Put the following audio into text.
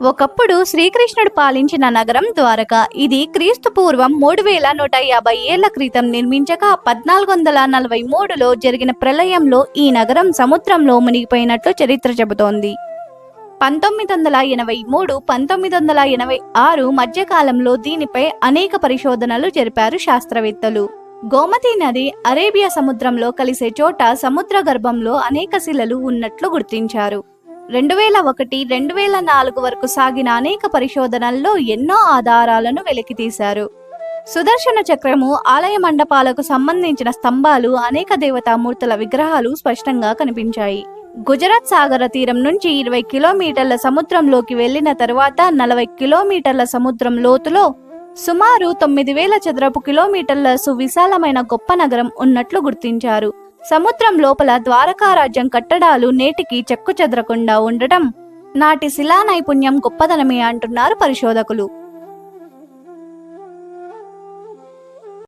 ఒకప్పుడు శ్రీకృష్ణుడు పాలించిన నగరం ద్వారక. ఇది క్రీస్తు పూర్వం 3150 ఏళ్ల క్రితం నిర్మించగా 1443లో జరిగిన ప్రళయంలో ఈ నగరం సముద్రంలో మునిగిపోయినట్లు చరిత్ర చెబుతోంది. 1983-1986 మధ్యకాలంలో దీనిపై అనేక పరిశోధనలు జరిపారు శాస్త్రవేత్తలు. గోమతి నది అరేబియా సముద్రంలో కలిసే చోట సముద్ర గర్భంలో అనేక శిలలు ఉన్నట్లు గుర్తించారు. 2001-2004 వరకు సాగిన అనేక పరిశోధనల్లో ఎన్నో ఆధారాలను వెలికితీశారు. సుదర్శన చక్రము, ఆలయ మండపాలకు సంబంధించిన స్తంభాలు, అనేక దేవతామూర్తుల విగ్రహాలు స్పష్టంగా కనిపించాయి. గుజరాత్ సాగర తీరం నుంచి 20 కిలోమీటర్ల సముద్రంలోకి వెళ్లిన తరువాత 40 కిలోమీటర్ల సముద్రం లోతులో సుమారు 9000 చదరపు కిలోమీటర్ల సువిశాలమైన గొప్ప నగరం ఉన్నట్లు గుర్తించారు. సముద్రం లోపల ద్వారకా రాజ్యం కట్టడాలు నేటికి చెక్కు చెదరకుండా ఉండటం నాటి శిలా నైపుణ్యం గొప్పదనమే అంటున్నారు పరిశోధకులు.